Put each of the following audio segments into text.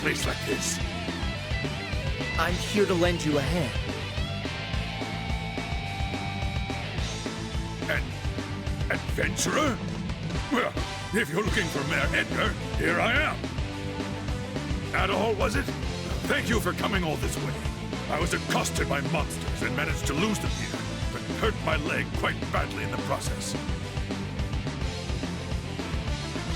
place like this? I'm here to lend you a hand. An adventurer? Well, if you're looking for Mayor Edgar, here I am. That all, was it? Thank you for coming all this way. I was accosted by monsters and managed to lose them here, but hurt my leg quite badly in the process.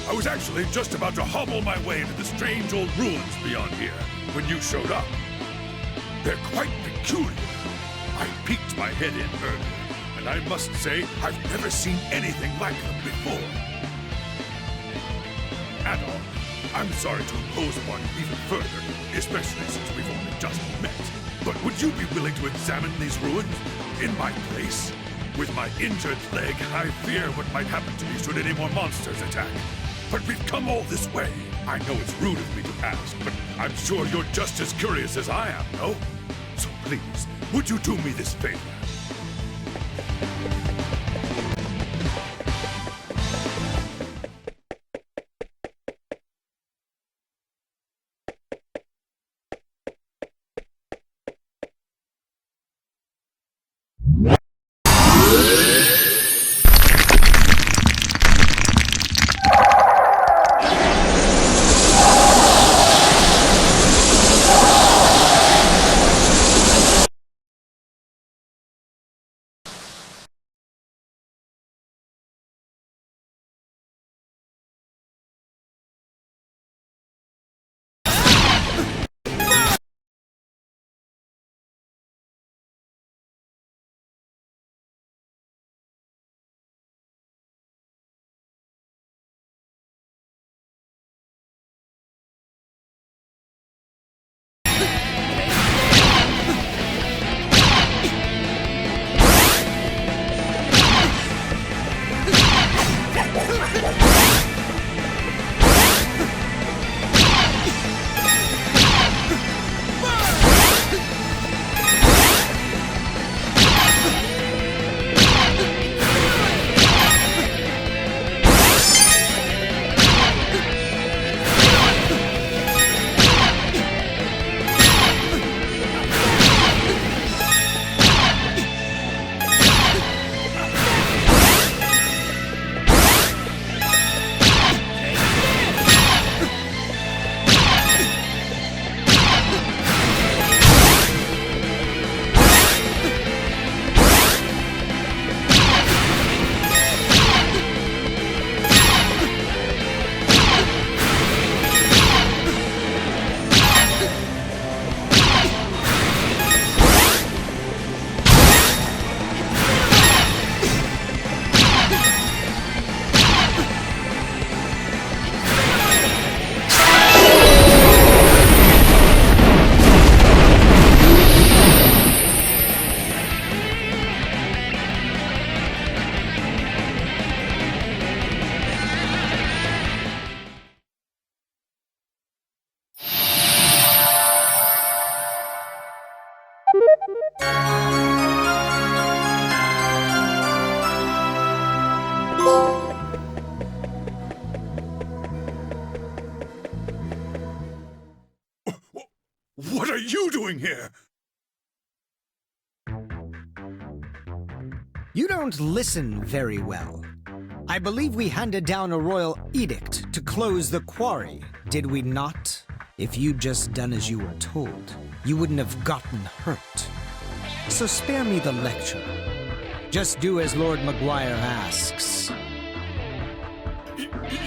I was actually just about to hobble my way into the strange old ruins beyond here when you showed up. They're quite peculiar. I peeked my head in earlier, and I must say I've never seen anything like them before. Adol, I'm sorry to impose upon you even further, especially since we've only just met. But would you be willing to examine these ruins in my place? With my injured leg, I fear what might happen to me should any more monsters attack. But we've come all this way. I know it's rude of me to ask, but I'm sure you're just as curious as I am, no? So please, would you do me this favor? What are you doing here? You don't listen very well. I believe we handed down a royal edict to close the quarry, did we not? If you'd just done as you were told, you wouldn't have gotten hurt. So spare me the lecture. Just do as Lord Maguire asks.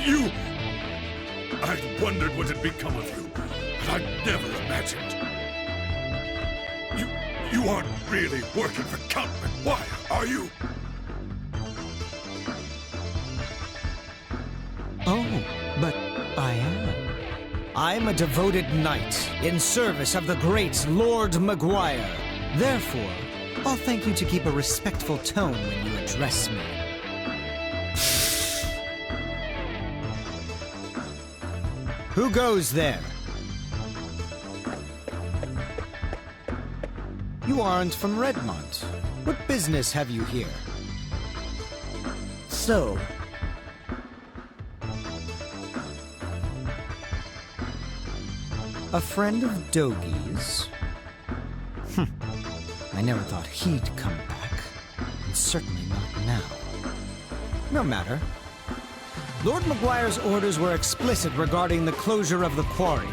You... I'd wondered what had become of you, but I'd never imagined. You aren't really working for Count Maguire, are you? Oh, but I am. I'm a devoted knight in service of the great Lord Maguire. Therefore, I'll thank you to keep a respectful tone when you address me. Who goes there? You aren't from Redmont. What business have you here? So, A friend of Dogi's? I never thought he'd come back. And certainly not now. No matter. Lord Maguire's orders were explicit regarding the closure of the quarry.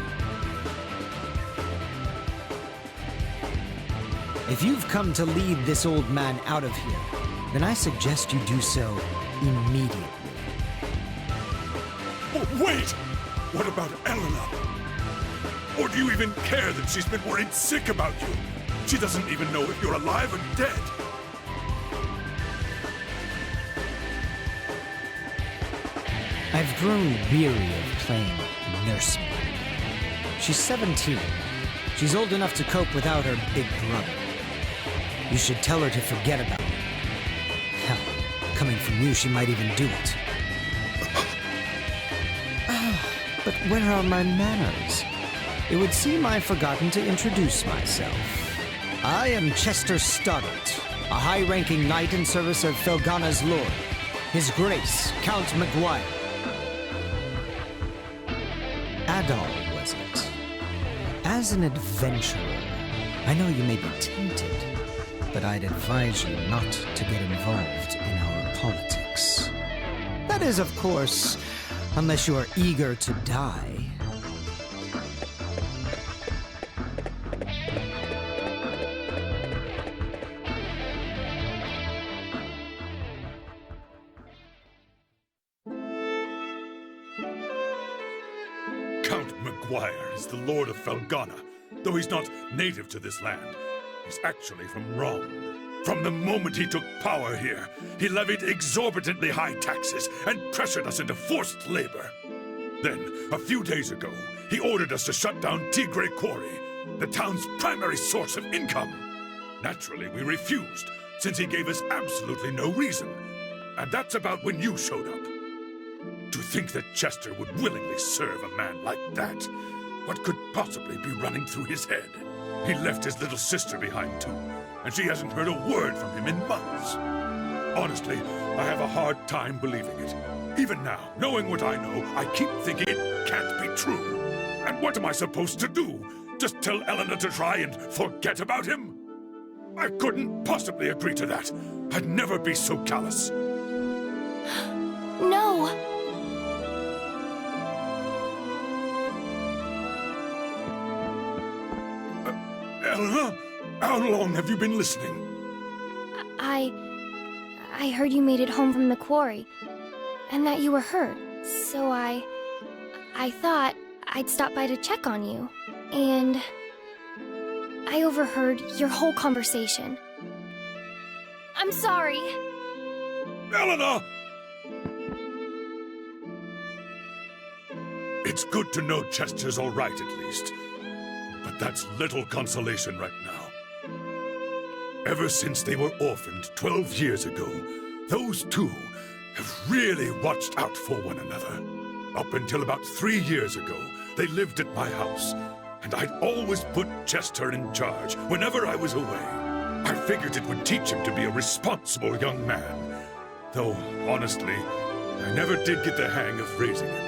If you've come to lead this old man out of here, then I suggest you do so immediately. Oh, wait! What about Elena? Or do you even care that she's been worried sick about you? She doesn't even know if you're alive or dead. I've grown weary of playing nursemaid. She's 17. She's old enough to cope without her big brother. You should tell her to forget about me. Hell, coming from you, she might even do it. But where are my manners? It would seem I've forgotten to introduce myself. I am Chester Stoddart, a high-ranking knight in service of Felghana's lord, His Grace, Count Maguire. Adol, was it? As an adventurer, I know you may be tempted, but I'd advise you not to get involved in our politics. That is, of course, unless you are eager to die. Count Maguire is the Lord of Felghana, though he's not native to this land. He's actually from Rome. From the moment he took power here, he levied exorbitantly high taxes and pressured us into forced labor. Then, a few days ago, he ordered us to shut down Tigre Quarry, the town's primary source of income. Naturally, we refused, since he gave us absolutely no reason. And that's about when you showed up. To think that Chester would willingly serve a man like that. What could possibly be running through his head? He left his little sister behind, too, and she hasn't heard a word from him in months. Honestly, I have a hard time believing it. Even now, knowing what I know, I keep thinking it can't be true. And what am I supposed to do? Just tell Eleanor to try and forget about him? I couldn't possibly agree to that. I'd never be so callous. No! Eleanor, how long have you been listening? I heard you made it home from the quarry, and that you were hurt, so I thought I'd stop by to check on you, and I overheard your whole conversation. I'm sorry. Eleanor! It's good to know Chester's all right, at least. But that's little consolation right now. Ever since they were orphaned 12 years ago, those two have really watched out for one another. Up until about 3 years ago, they lived at my house, and I'd always put Chester in charge whenever I was away. I figured it would teach him to be a responsible young man. Though, honestly, I never did get the hang of raising him.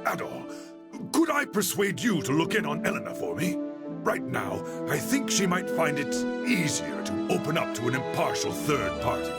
Adol, could I persuade you to look in on Eleanor for me? Right now, I think she might find it easier to open up to an impartial third party.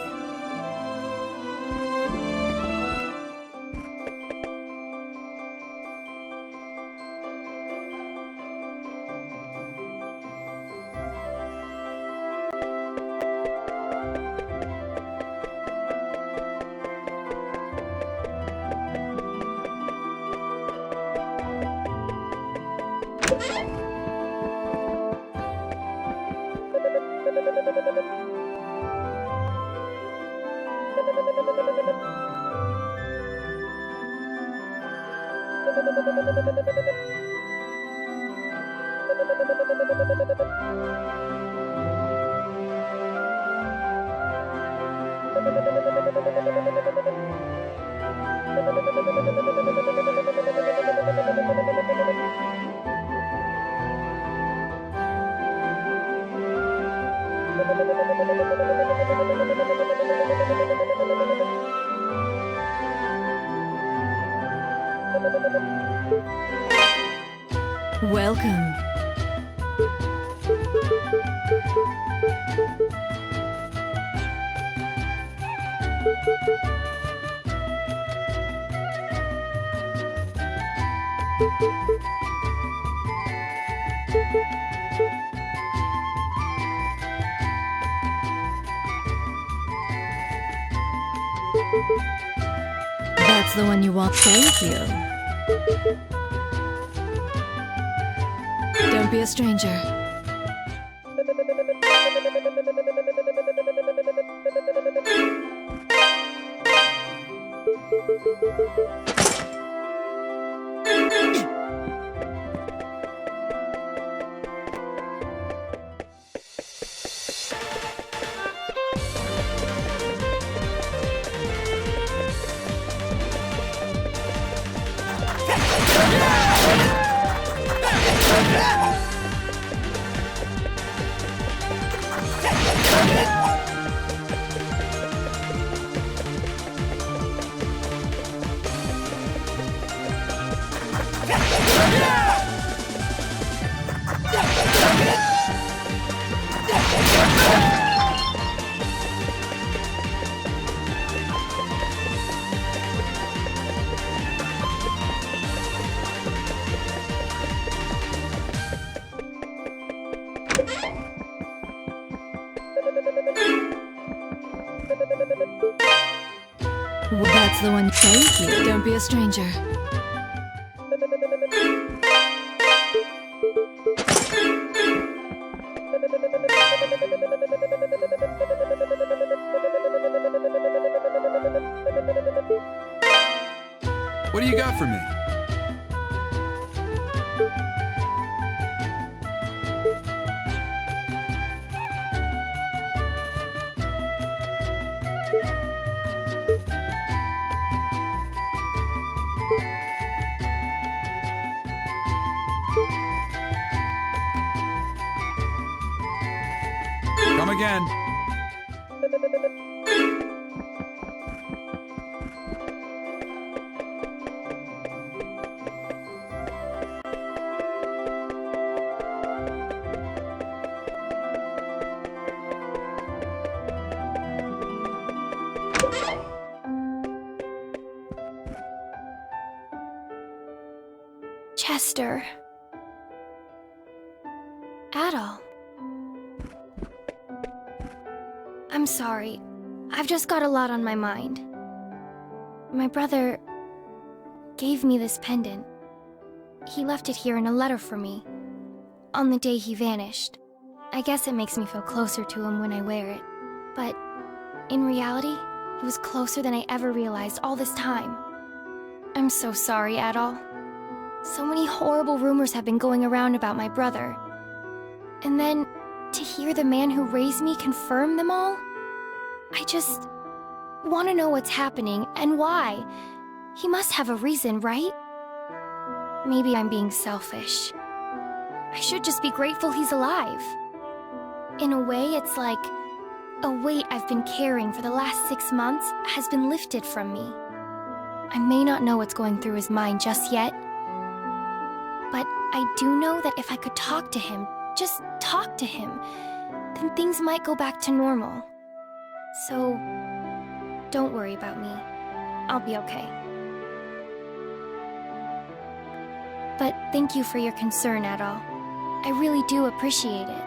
Welcome. That's the one you want. Thank you. Don't be a stranger. That's the one. Thank you. Don't be a stranger. What do you got for me? Come again. Chester. Adol. I'm sorry. I've just got a lot on my mind. My brother gave me this pendant. He left it here in a letter for me, on the day he vanished. I guess it makes me feel closer to him when I wear it. But in reality, he was closer than I ever realized all this time. I'm so sorry, Adol. So many horrible rumors have been going around about my brother. And then, to hear the man who raised me confirm them all? I just want to know what's happening and why. He must have a reason, right? Maybe I'm being selfish. I should just be grateful he's alive. In a way, it's like a weight I've been carrying for the last 6 months has been lifted from me. I may not know what's going through his mind just yet, but I do know that if I could talk to him, just talk to him, then things might go back to normal. So, don't worry about me. I'll be okay. But thank you for your concern, Adol. I really do appreciate it.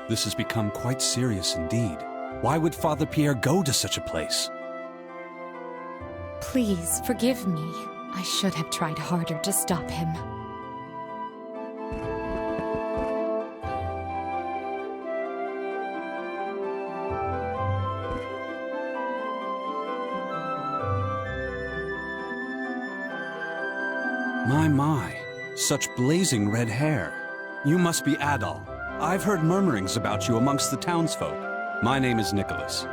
This has become quite serious indeed. Why would Father Pierre go to such a place? Please, forgive me. I should have tried harder to stop him. my. Such blazing red hair. You must be Adol. I've heard murmurings about you amongst the townsfolk. My name is Nicholas.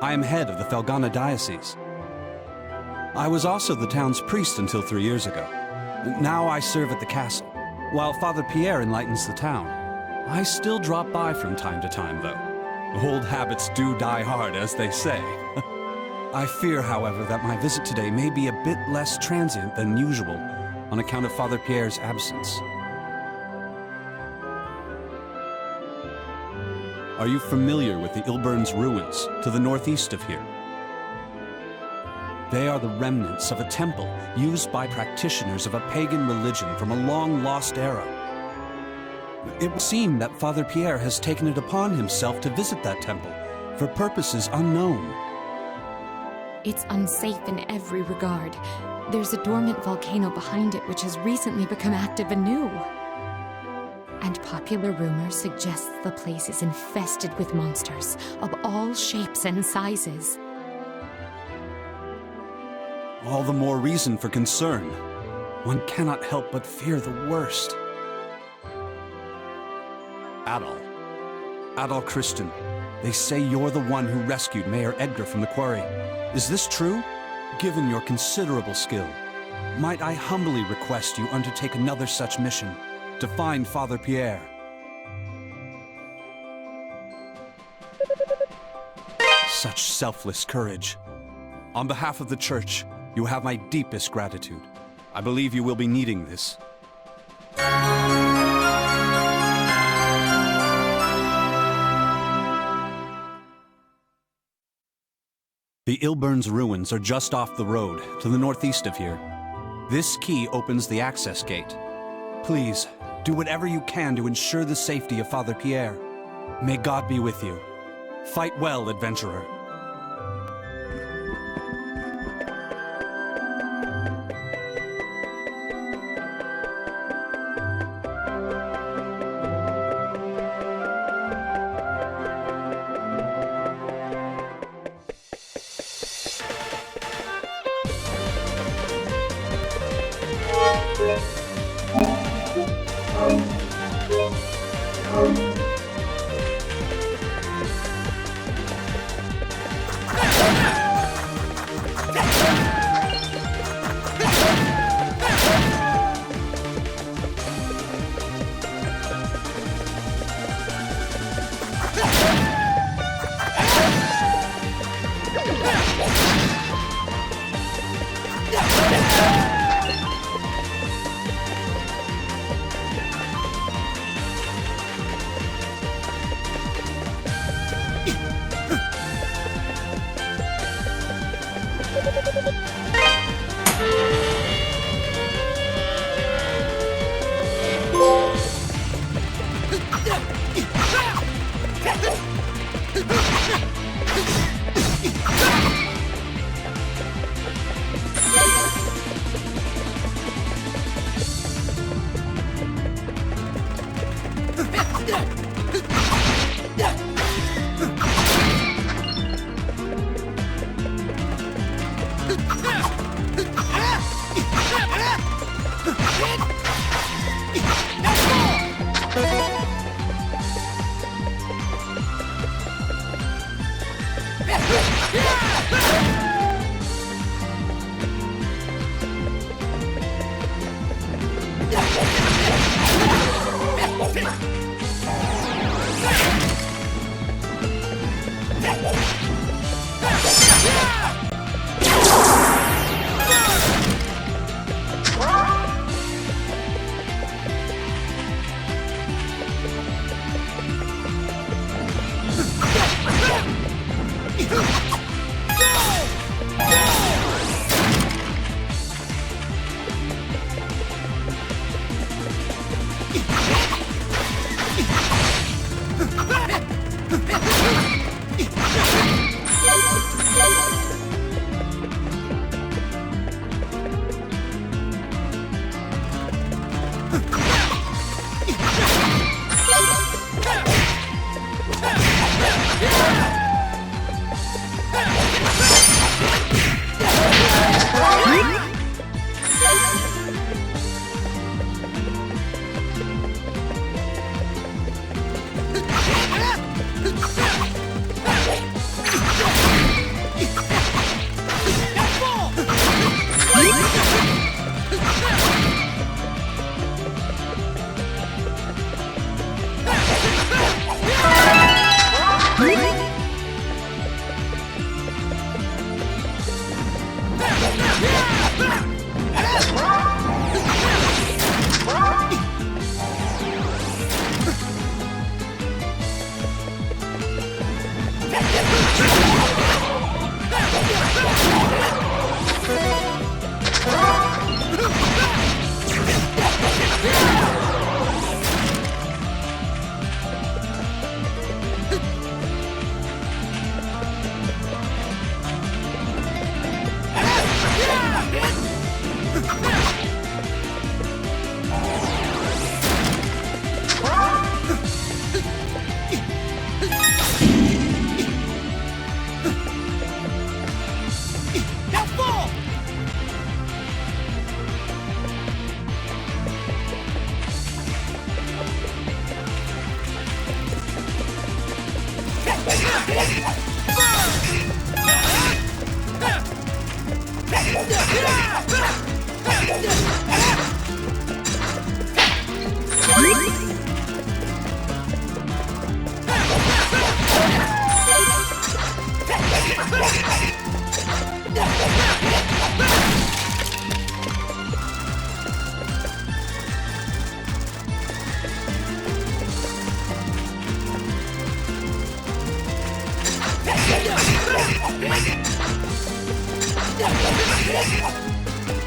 I am head of the Felghana diocese. I was also the town's priest until 3 years ago. Now I serve at the castle, while Father Pierre enlightens the town. I still drop by from time to time, though. Old habits do die hard, as they say. I fear, however, that my visit today may be a bit less transient than usual on account of Father Pierre's absence. Are you familiar with the Ilburn's ruins to the northeast of here? They are the remnants of a temple used by practitioners of a pagan religion from a long-lost era. It would seem that Father Pierre has taken it upon himself to visit that temple for purposes unknown. It's unsafe in every regard. There's a dormant volcano behind it which has recently become active anew. And popular rumor suggests the place is infested with monsters of all shapes and sizes. All the more reason for concern. One cannot help but fear the worst. Adol Christian, they say you're the one who rescued Mayor Edgar from the quarry. Is this true? Given your considerable skill, might I humbly request you undertake another such mission to find Father Pierre? Such selfless courage. On behalf of the Church, you have my deepest gratitude. I believe you will be needing this. The Ilburn's ruins are just off the road, to the northeast of here. This key opens the access gate. Please, do whatever you can to ensure the safety of Father Pierre. May God be with you. Fight well, adventurer. Yeah!